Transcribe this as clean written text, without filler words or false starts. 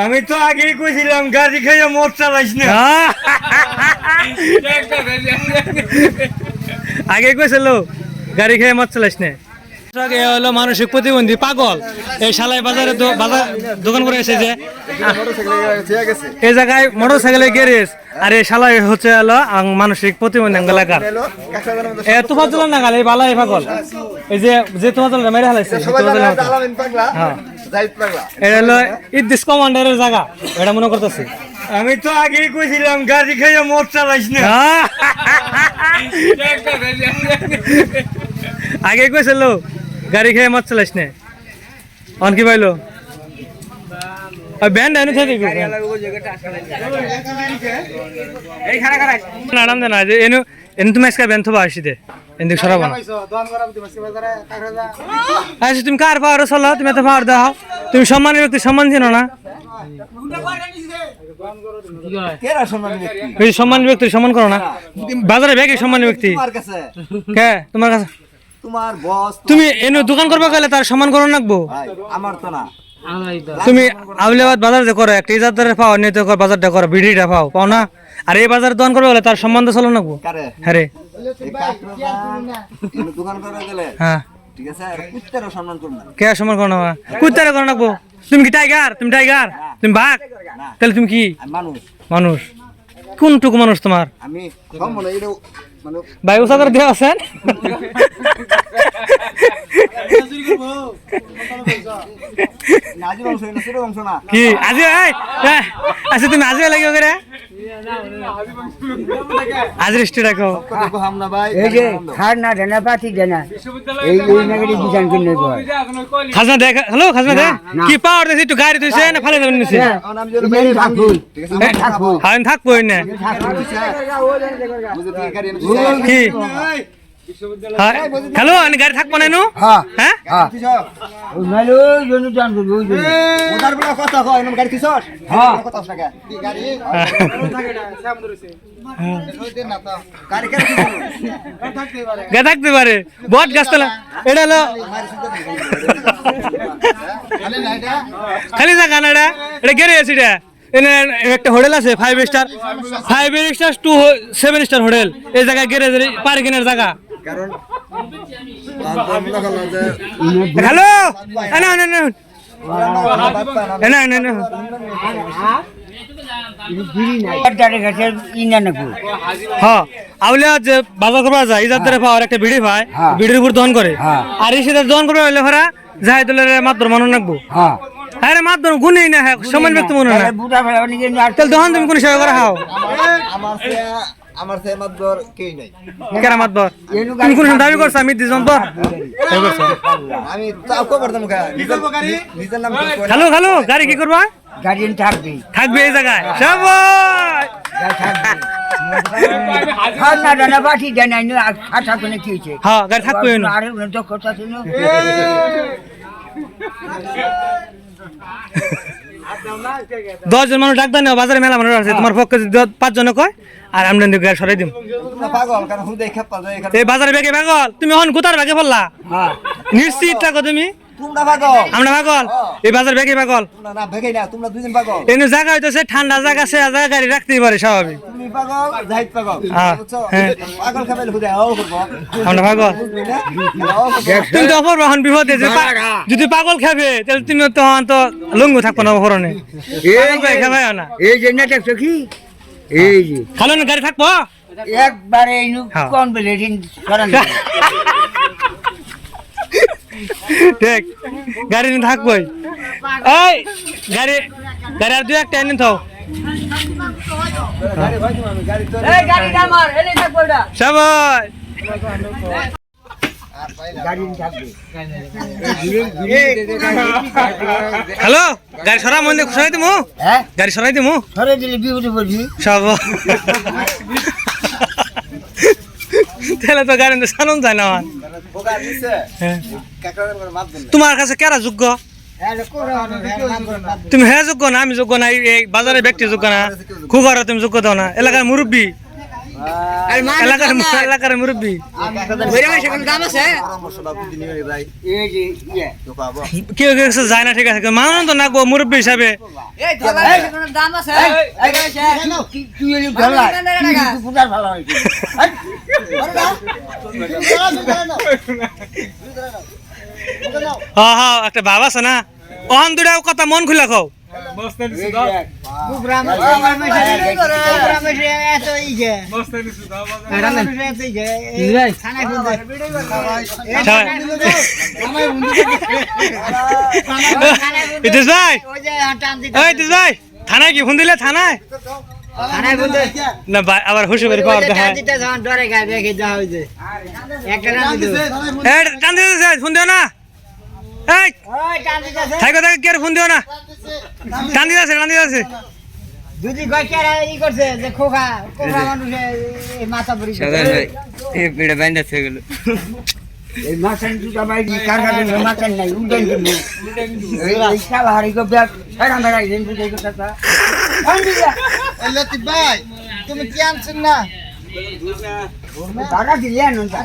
আমি তো আগেই কইছিলাম গাড়ি খাইয়া মদ চালাইস না। আগে কইছিল গাড়ি খেয়ে মদ চালাইস না। হলো মানসিক প্রতিবন্ধী পাগল এই শালাই বাজারে বাজার দোকান করে এসে যে এই জায়গায় মোটর সাইকেলের গ্যারেজ আর এই শালাই হচ্ছে হলো মানসিক প্রতিবন্ধী এলাকার তুফাজুল না গালে বালাই পাগল এই যে তুফাজুল মেরে হালাইছে এটা হলো ইদ্দিস কমান্ডারের জায়গা এটা মনে করতেছি। আমি তো আগেই কইছিলাম গাড়ি খাইয়া মদ চালাইস না। আগে কইছিল গাড়ি খেয়ে মদ চালাইস না অন কি পাইলো ব্যান্ড আইনো থাকে নাম জানা যে এনো এনে তুমি আজকে ব্যান্ড থবা আসিতে এনে সরাব না আচ্ছা তুমি কার পাওয়ার চলো তুমি এত পাওয়ার দাও তুমি সম্মানের ব্যক্তি সম্মান চিনো না সম্মান ব্যক্তি সম্মান করো না বাজারে ব্যাগে সম্মান ব্যক্তি কে তোমার কাছে তোমার বস তুমি এনে দোকান করবা গেলে তার সম্মান করো নাকবো আমার তো না তুমি আউলিয়াবাদ বাজার যে করো একটা ইজাদারে পাও নিয়ে তো বাজারটা করো বিড়িটা পাও না আর এই বাজারে দোকান করবে গেলে তার সম্মান তো চলো নাকবো হ্যাঁ রে দোকান করা গেলে হ্যাঁ ঠিক আছে কুত্তারও সম্মান করব না কে সম্মান করো না কুত্তারে করো নাকবো তুমি কি টাইগার তুমি বাঘ তাহলে তুমি কি মানুষ কোনটুকু মানুষ তোমার আমি সম্মান এটা মানে ভাই ওসাদার দেওয়া আছেন কি আজি আচ্ছা তুমি আজি লাগিব করে আজি রেস্টে রাখো খাজনা দেখ হ্যালো খাজনা দেখ কি পাওয়ার দিছি একটু গাড়ি দিছে না ফালে যাবেন নিছে হ্যাঁ থাকবো না কি হ্যালো আমি গাড়ি থাকবো না নু হ্যাঁ থাকতে পারে বট গাছতলা এটা হলো খালি জায়গা না এটা গেড়ে আছে এটা এনে একটা হোটেল আছে 5 স্টার 2 7 স্টার হোটেল এই জায়গায় গ্যারেজ পার্কিংয়ের জায়গা হ্যালো আউলিয়া যে বাজার করবা যায় ইজাদারে পাওয়ার একটা বিড়ি পায় বিড়ির উপর দহন করে আর এই সেটা দহন করবে হলে ভাড়া যাই দলের মাত্র মনে রাখবো আরে মাধ্যম গুণই না সমান ব্যক্তি মনে না তাহলে তখন তুমি কোন সেবা করা হাও আমার সে মাতবর কেই নাই কেরা মাতবর তুমি কোন দাবি করছ আমি দিজন তো আমি তাও কো করতাম নিজের নাম হ্যালো গাড়ি কি করবা গাড়ি থাকবে এই জায়গায় সবাই হ্যাঁ গাড়ি থাকবে দশজন মানুষ ডাক দেন বাজারে মেলা মানুষ আছে তোমার পক্ষে 5 জন কয় আর আমরা গাড়ি সরাই দিম এই বাজারে বেগে পাগল তুমি এখন কোথার ভাগে বললা নিশ্চিত থাকো তুমি আমরা পাগল এই বাজার বেগে পাগল এনে জায়গা হইতেছে ঠান্ডা জায়গা সে জায়গা গাড়ি রাখতেই পারে স্বাভাবিক আমরা পাগল তুমি তো অপর বাহন বিপদে যদি পাগল খাবে তাহলে তুমি তখন তো লঙ্গু থাকবো না অপরণে খাবে না এই যে না দেখছো কি এই যে খালো না গাড়ি থাকবো একবারে কোন বেলেটিন করেন ঠিক গাড়ি নিয়ে থাকবোই এই গাড়ি আর দুই একটা এনে থাও সবাই হ্যালো গাড়ি সরা মনে সরাই দিমু গাড়ি সরাই দিমু সরাই দিলে বিপদে পড়বি সব তাহলে তো গাড়ি সালন যায় না তোমার কাছে কেরা যোগ্য তুমি হ্যাঁ যোগ্য না আমি যোগ্য না এই বাজারে ব্যক্তি যোগ্য না খুব তুমি যোগ্য দাও না এলাকার মুরব্বী আর মানুষ এলাকার মুরব্বী বেরে মাসে কোন দাম আছে পরামর্শটা বুদ্ধি নিয়ে ভাই এই যে ইয়ে তো পাবো কেউ কেউ কিছু যায় না ঠিক আছে মানুষ তো নাকবো মুরব্বী হিসাবে এই ধলা কোন দাম আছে এই গাছে তুই এলি ধলা তুই পুজার ভালো হইছে হ্যাঁ হ্যাঁ একটা ভাব আছে না অহন দুটা কথা মন খুলে খাও প্রোগ্রাম প্রোগ্রাম এত এই যে থানায় ফোন দে ইতিস ভাই ওই যে টান দিতে এই ইতিস ভাই থানায় কি ফোন দিলে থানায় থানায় ফোন দে না ভাই আবার হুশে বাড়ি পাওয়ার দেখা টান দিতে যখন ডরে গায় দেখে যাওয়া হইছে একটা টান দিতে এই টান দিতেছে ফোন দিও না এই ওই টান দিতেছে থাইকো থাইকো কে ফোন দিও না টান দিতেছে যদি গয়কারা ই করছে যে খোকা খোকা মানুষে এই মাথা ভরি এই বেড়ে বাইন্দাছে গেল এই মাছন দুটা বাইদি কারখানা মাছন নাই উডেন দিল এই শালা হারি গো ব্যাগ সারা মেরা দিন বুঝাই কথা আন্দিয়া লতিফ ভাই তুমি কি আনছেন না দাদা দিলেন না